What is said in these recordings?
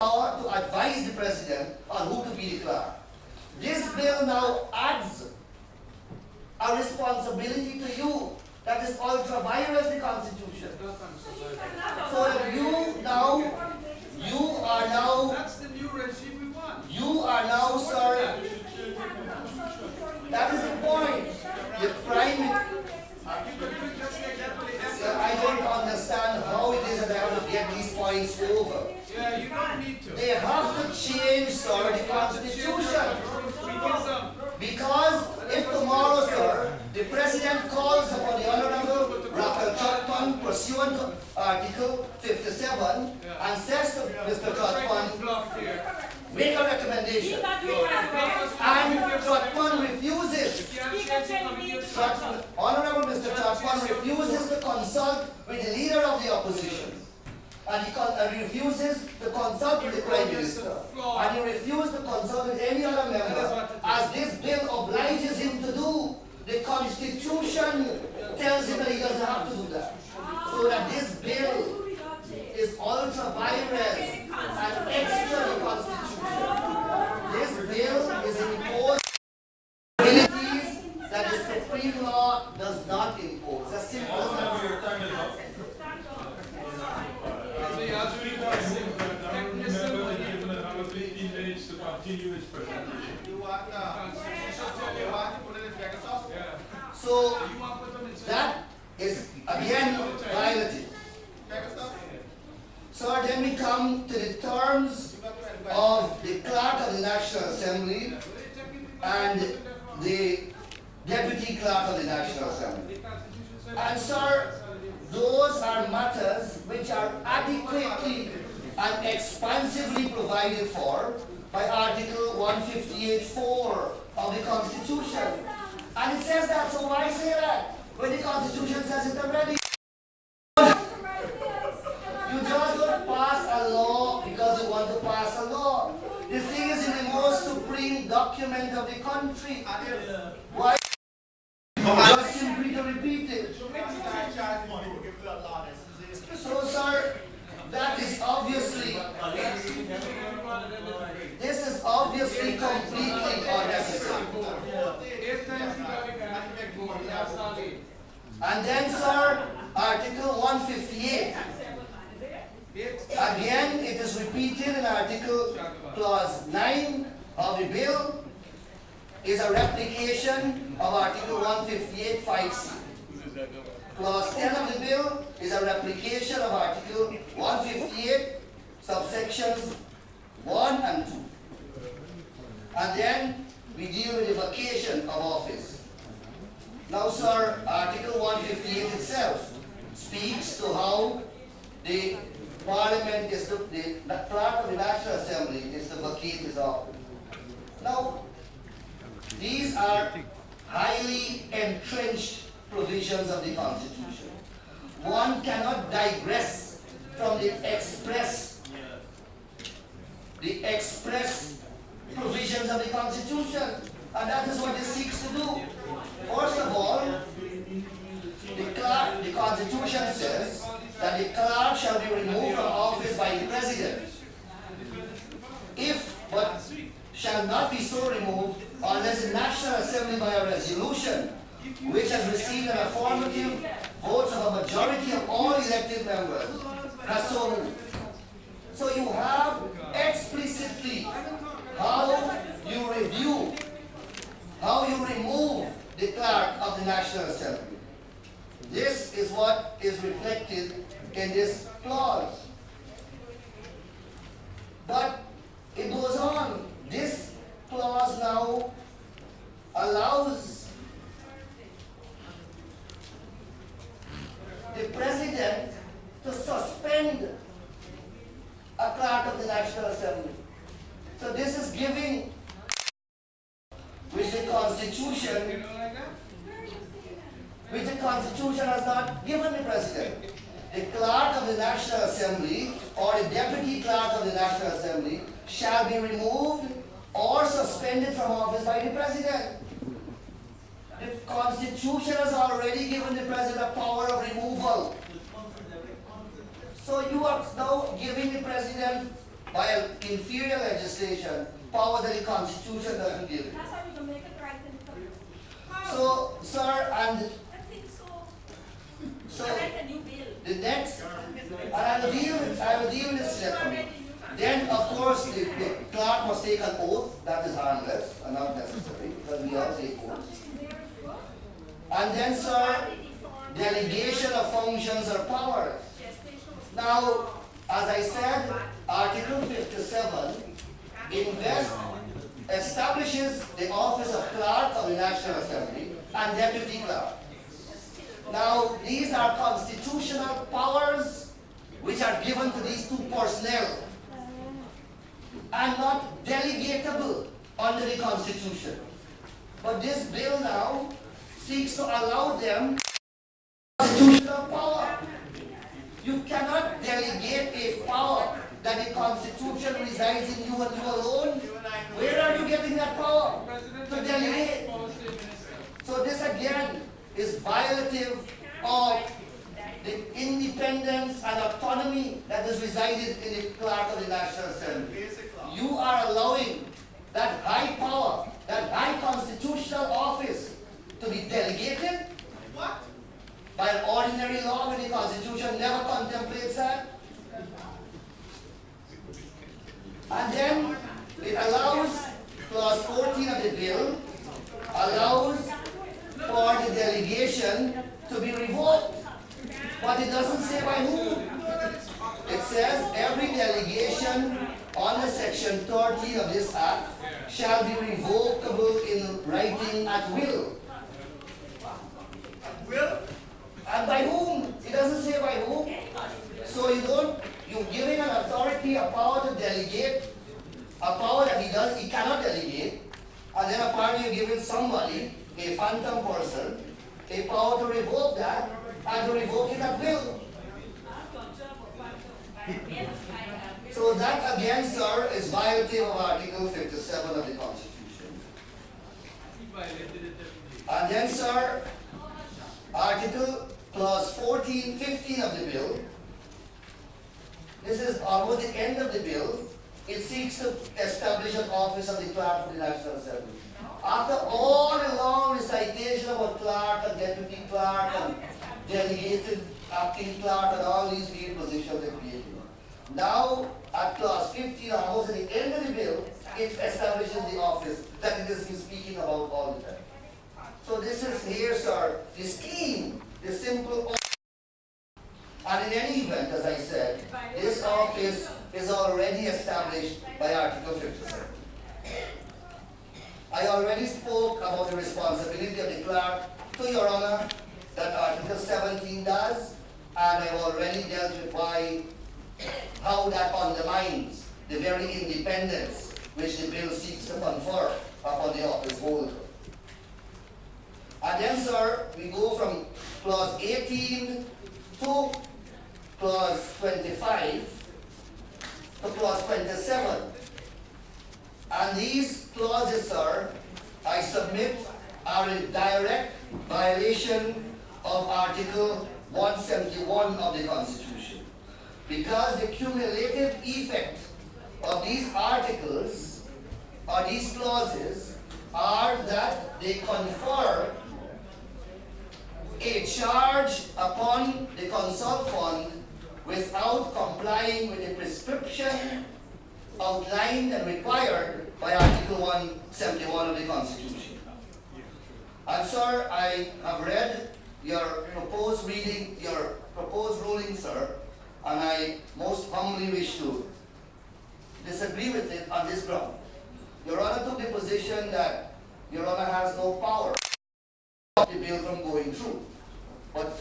power to advise the president on who to be the clerk. This bill now adds a responsibility to you that is ultra virus the Constitution. So you are now, That's the new regime we want. you are now, sir, that is the point. The Prime Minister, I don't understand how it is that I have to get these points over. Yeah, you don't need to. They have to change, sir, the Constitution. Because if tomorrow, sir, the President calls upon the Honorable Rafael Chotman pursuant to Article 57 and says to Mr. Chotman, make a recommendation, and Chotman refuses, Honorable Mr. Chotman refuses to consult with the leader of the opposition, and he refuses to consult with the Prime Minister, and he refuses to consult with any other member, as this bill obliges him to do. The Constitution tells him that he doesn't have to do that. So that this bill is ultra virus and extra the Constitution. This bill is imposed abilities that the Supreme Law does not impose. As simple as that. So that is again violated. So then we come to the terms of the Clerk of the National Assembly and the Deputy Clerk of the National Assembly. And sir, those are matters which are adequately and expansively provided for by Article 158(4) of the Constitution. And it says that, so why say that? When the Constitution says it already. You just don't pass a law because you want to pass a law. The thing is in the most supreme document of the country. Why? Just simply to repeat it. So sir, that is obviously, this is obviously completely unnecessary. And then sir, Article 158. Again, it is repeated in Article Clause 9 of the bill, is a replication of Article 158 5C. Clause 10 of the bill is a replication of Article 158 subsections 1 and 2. And then we deal with the vacation of office. Now sir, Article 158 itself speaks to how the Parliament is to, the Clerk of the National Assembly is to vacate his office. Now, these are highly entrenched provisions of the Constitution. One cannot digress from the express provisions of the Constitution, and that is what it seeks to do. First of all, the Constitution says that the clerk shall be removed from office by the President, but shall not be so removed unless the National Assembly by a resolution which has received an affirmative votes of a majority of all elected members has so moved. So you have explicitly how you remove the clerk of the National Assembly. This is what is reflected in this clause. But it goes on. This clause now allows the President to suspend a clerk of the National Assembly. So this is giving, which the Constitution has not given the President. The Clerk of the National Assembly or the Deputy Clerk of the National Assembly shall be removed or suspended from office by the President. The Constitution has already given the President a power of removal. So you are now giving the President by an inferior legislation powers that the Constitution doesn't give. That's how you can make it right in the How? So, sir, and I think so. so I like a new bill. the next, and I will deal with this separately. Then, of course, the clerk must take an oath. That is harmless and not necessary because we all take oaths. And then, sir, delegation of functions or powers. Now, as I said, Article 57 establishes the office of clerk of the National Assembly and deputy clerk. Now, these are constitutional powers which are given to these two personnel and not delegatable under the Constitution. But this bill now seeks to allow them constitutional power. You cannot delegate a power that the Constitution resides in you and you alone. Where are you getting that power to delegate? So this again is violative of the independence and autonomy that is resided in the clerk of the National Assembly. You are allowing that high power, that high constitutional office to be delegated by an ordinary law when the Constitution never contemplates that. And then it allows, clause 14 of the bill, allows for the delegation to be revoked. But it doesn't say by whom. It says every delegation under section 13 of this act shall be revocable in writing at will. Will? And by whom? It doesn't say by whom. So you're giving an authority a power to delegate, a power that he cannot delegate, and then apparently you're giving somebody, a phantom person, a power to revoke that, and to revoke it at will. So that again, sir, is violative of Article 57 of the Constitution. And then, sir, Article Clause 15 of the bill, this is almost the end of the bill. It seeks to establish an office of the clerk of the National Assembly. After all the long recitation about clerk and deputy clerk and delegated acting clerk and all these weird positions they created. Now, at clause 15, almost at the end of the bill, it establishes the office that it has been speaking about all the time. So this is here, sir, the scheme, the simple. And in any event, as I said, this office is already established by Article 57. I already spoke about the responsibility of the clerk to Your Honor, that Article 17 does, and I've already dealt with how that undermines the very independence which the bill seeks to confer upon the office holder. And then, sir, we go from clause 18 to clause 25 to clause 27. And these clauses, sir, I submit are in direct violation of Article 171 of the Constitution. Because the cumulative effect of these articles or these clauses are that they confer a charge upon the consult fund without complying with the prescription outlined and required by Article 171 of the Constitution. And sir, I have read your proposed ruling, sir, and I most humbly wish to disagree with it on this ground. Your Honor took the position that Your Honor has no power to stop the bill from going through. But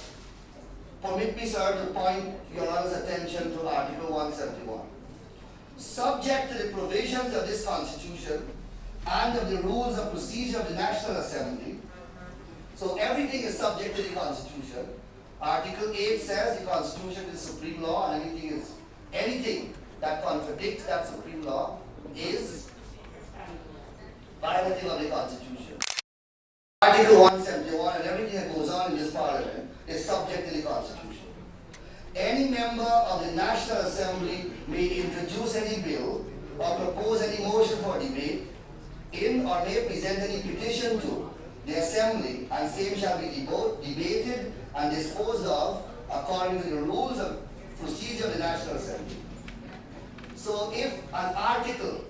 permit me, sir, to point Your Honor's attention to Article 171. Subject to the provisions of this Constitution and of the rules of procedure of the National Assembly, so everything is subject to the Constitution. Article 8 says the Constitution is supreme law, and anything that contradicts that supreme law is violative of the Constitution. Article 171 and everything that goes on in this Parliament is subject to the Constitution. any member of the National Assembly may introduce any bill or propose any motion for debate in or may present any petition to the Assembly, and same shall be debated and disposed of according to the rules of procedure of the National Assembly. So if an article,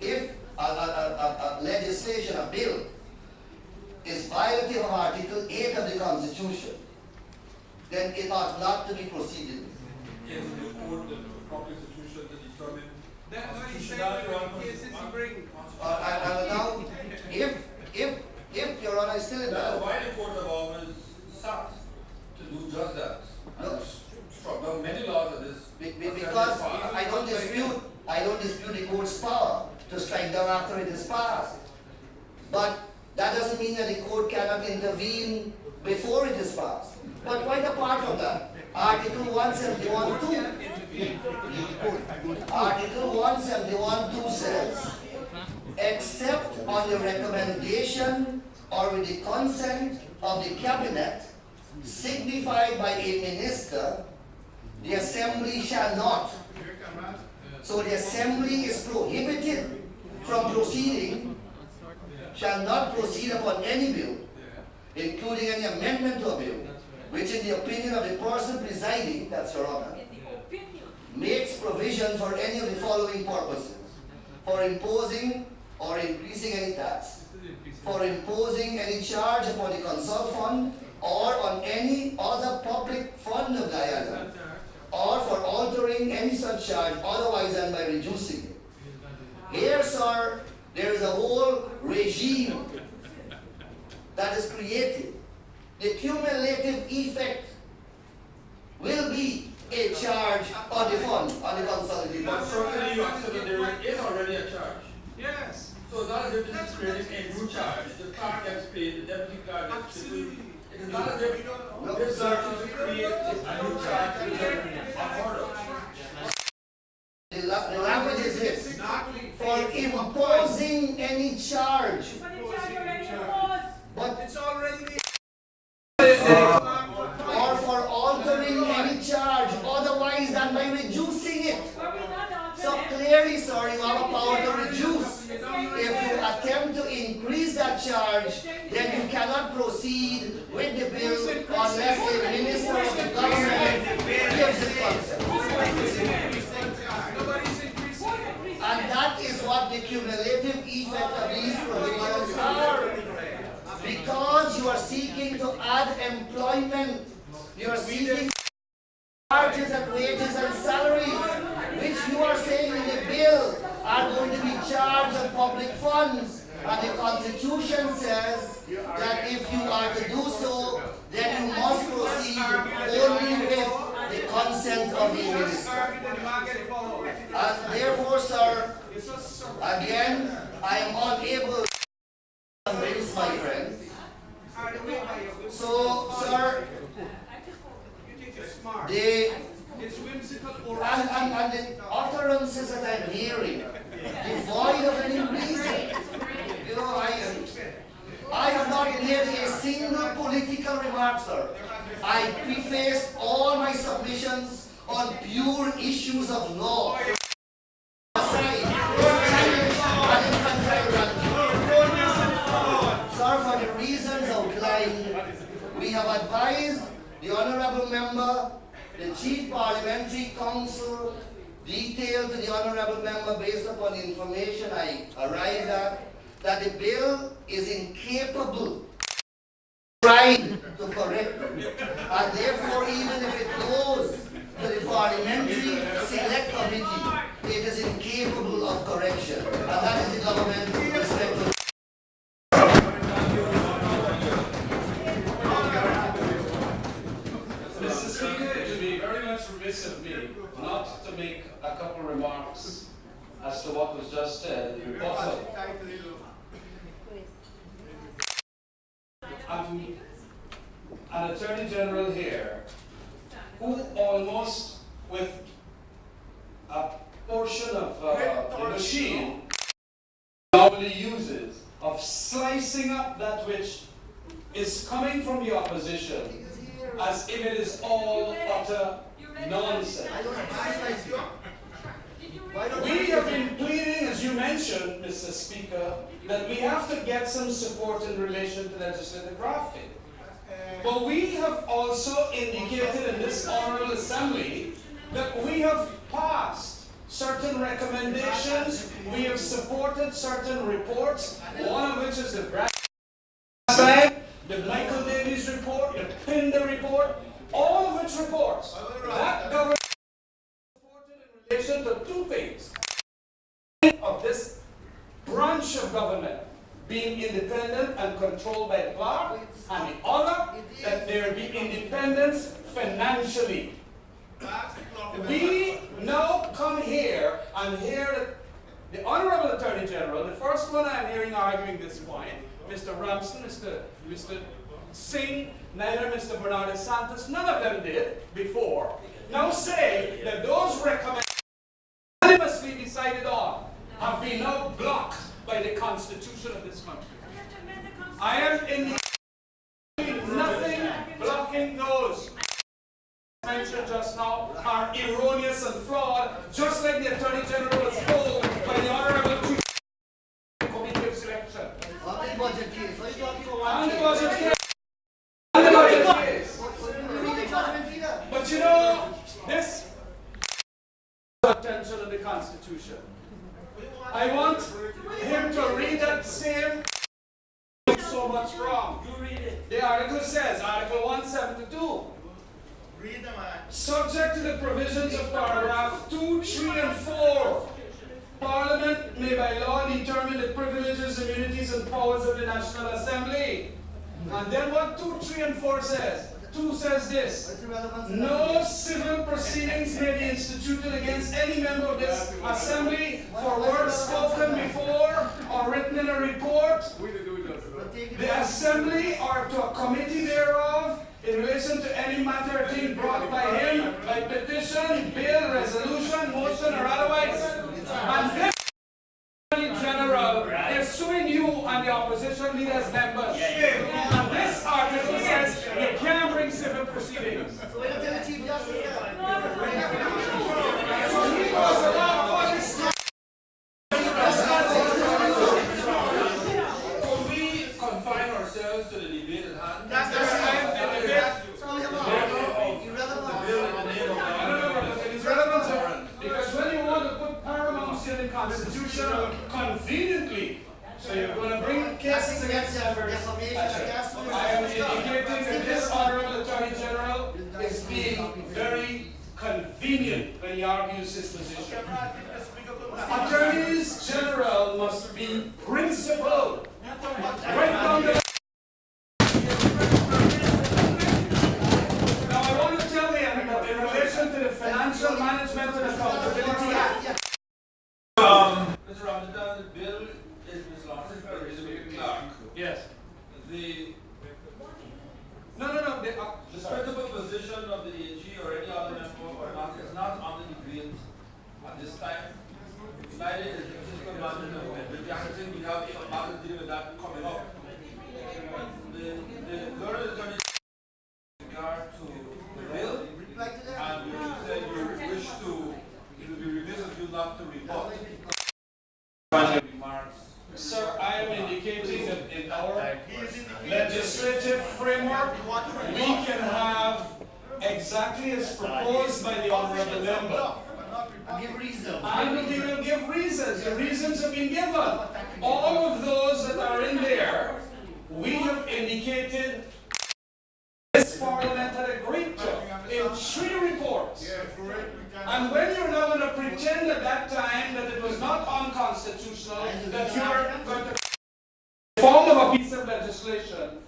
if a legislation, a bill, is violative of Article 8 of the Constitution, then it ought not to be proceeded with. Yes, the court, the proper institution to determine That's why you say constitutionality when or cases you bring. And now, if Your Honor is still in That's doubt, why the court of always sought to do just that. No. And struck down many laws of this. because I don't dispute the court's power to strike down after it is passed. But that doesn't mean that the court cannot intervene before it is passed. But quite apart from that, Article 171(2). Article 171(2) says, except on the recommendation or with the consent of the cabinet, signified by a minister, the assembly shall not. So the assembly is prohibited from proceeding, shall not proceed upon any bill, including any amendment to a bill, which in the opinion of the person presiding, that's Your Honor, In the opinion. makes provision for any of the following purposes: for imposing or increasing any tax, for imposing any charge upon the consult fund or on any other public fund of Guyana, or for altering any such charge otherwise than by reducing it. Here, sir, there is a whole regime that is created. The cumulative effect will be a charge on the fund, on the consolidated But fund. certainly you accept that there is already a charge. Yes. So it's not as if this is creating a new charge. The clerk gets paid, the deputy clerk gets paid. Absolutely. It is not as if this search is to create a new charge to the order. The language is this: Exactly. for imposing any charge. But the charge already imposed. But It's already there. or for altering any charge otherwise than by reducing it. But we're not altering So it. clearly, sir, you have a power to reduce. If you attempt to increase that charge, then you cannot proceed with the bill unless a minister of the government gives his consent. Nobody's increasing it. And that is what the cumulative effect of these provisions are. Because you are seeking to add employment, you are seeking charges and wages and salaries, which you are saying in the bill are going to be charged on public funds. And the Constitution says that if you are to do so, then you must proceed only with the consent of the minister. And therefore, sir, again, I am unable to convince my friend. So, sir, You think you're smart. the It's whimsical or and the utterances that I'm hearing, devoid of any reason. You know, I have not heard a single political remark, sir. I prefaced all my submissions on pure issues of law. Aside, challenge and infantile ranting. Sir, for the reasons outlined, we have advised the honorable member, the Chief Parliamentary Counsel, detailed to the honorable member based upon the information I arrived at, that the bill is incapable trying to correct it. And therefore, even if it goes to the Parliamentary Select Committee, it is incapable of correction. And that is the government's respect to Mr. Speaker, it would be very much remiss of me not to make a couple remarks as to what was just said in rebuttal. I'm an Attorney General here who almost, with a portion of the machine normally uses, of slicing up that which is coming from the opposition as if it is all utter Nonsense. I don't advise you. Why don't We have been pleading, as you mentioned, Mr. Speaker, that we have to get some support in relation to legislative drafting. But we have also indicated in this Honorable Assembly that we have passed certain recommendations, we have supported certain reports, one of which is the Bragg, the Michael Davies report, the Pinder report, all of which reports that government supported in relation to two things. Of this branch of government being independent and controlled by the clerk, and the other, that there be independence financially. We now come here and hear that the Honorable Attorney General, the first one I'm hearing arguing this point, Mr. Ramsden, Mr. Singh, neither Mr. Bernardo Santos, none of them did before, now say that those recommendations unanimously decided on have been now blocked by the Constitution of this country. I am in nothing blocking those mentioned just now are erroneous and flawed, just like the Attorney General was told by the Honorable Chief Committee of Selection. On the budget case, what are you talking about? On the budget case. On the budget case. But you know, this attention to the Constitution. I want him to read that same so much wrong. You read it. The article says, Article 172. Read them, man. Subject to the provisions of paragraph 2, 3, and 4, Parliament may by law determine the privileges, immunities, and powers of the National Assembly. And then what 2, 3, and 4 says? 2 says this: no civil proceedings may be instituted against any member of this Assembly for words spoken before or written in a report, the Assembly or to a committee thereof, in relation to any matter being brought by him, by petition, bill, resolution, motion, or otherwise. And this Attorney General is suing you and the opposition leaders members. And this article says you can't bring civil proceedings. So wait until the Chief Justice Could we confine ourselves to the debate at hand? It's relevant, sir, because when you want to put paramountcy in the Constitution conveniently, so you're going to bring cases against members. I am indicating that this Honorable Attorney General is being very convenient when he argues his position. Attorneys General must be principled. Right down the Now I want to tell him that in relation to the Financial Management and Accountability Act, Mr. Ramsden, the bill is Ms. Lawson's bill, is with the clerk. yes. The No. the principal position of the AG or any other member or not is not under debate at this time. Neither is the fiscal management. But the other thing we have a matter to deal with that coming up. The Lord Attorney with regard to the bill, and you said you wish to, it would be remiss of you not to report. Remarks. Sir, I am indicating that in our legislative framework, we can have exactly as proposed by the Honorable Member. Give reason. And we will give reasons. The reasons have been given. All of those that are in there, we have indicated this Parliament had agreed to in 3 reports. And when you're now going to pretend at that time that it was not unconstitutional, that you're going to form of a piece of legislation,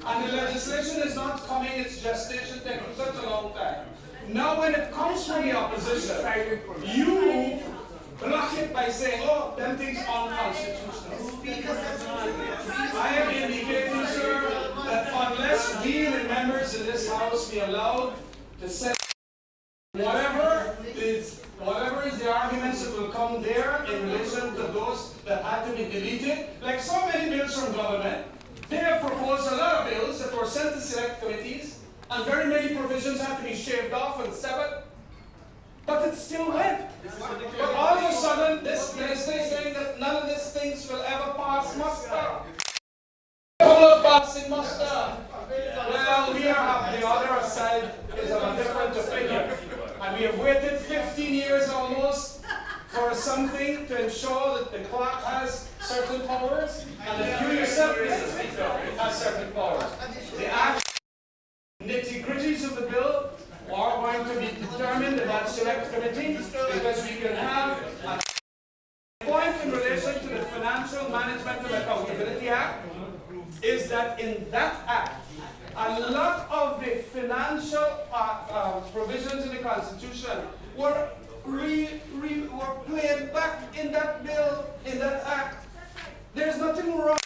and the legislation is not coming, its gestation taking such a long time. Now when it comes from the opposition, you block it by saying, oh, them things unconstitutional. I am indicating, sir, that unless we, the members in this House, be allowed to say whatever is the arguments that will come there in relation to those that had to be deleted, like so many bills from government, they have proposed a lot of bills that were sent to select committees, and very many provisions had to be shaved off and severed. But it still went. But all of a sudden, this minister is saying that none of these things will ever pass muster. Of passing muster. Well, we are the other side is of a different opinion. And we have waited 15 years almost for something to ensure that the clerk has certain powers and that you yourself, Mr. Speaker, has certain powers. The actual nitty-gritties of the bill are going to be determined in that select committee because we can have a point in relation to the Financial Management and Accountability Act is that in that act, a lot of the financial provisions in the Constitution were played back in that bill, in that act. There's nothing wrong.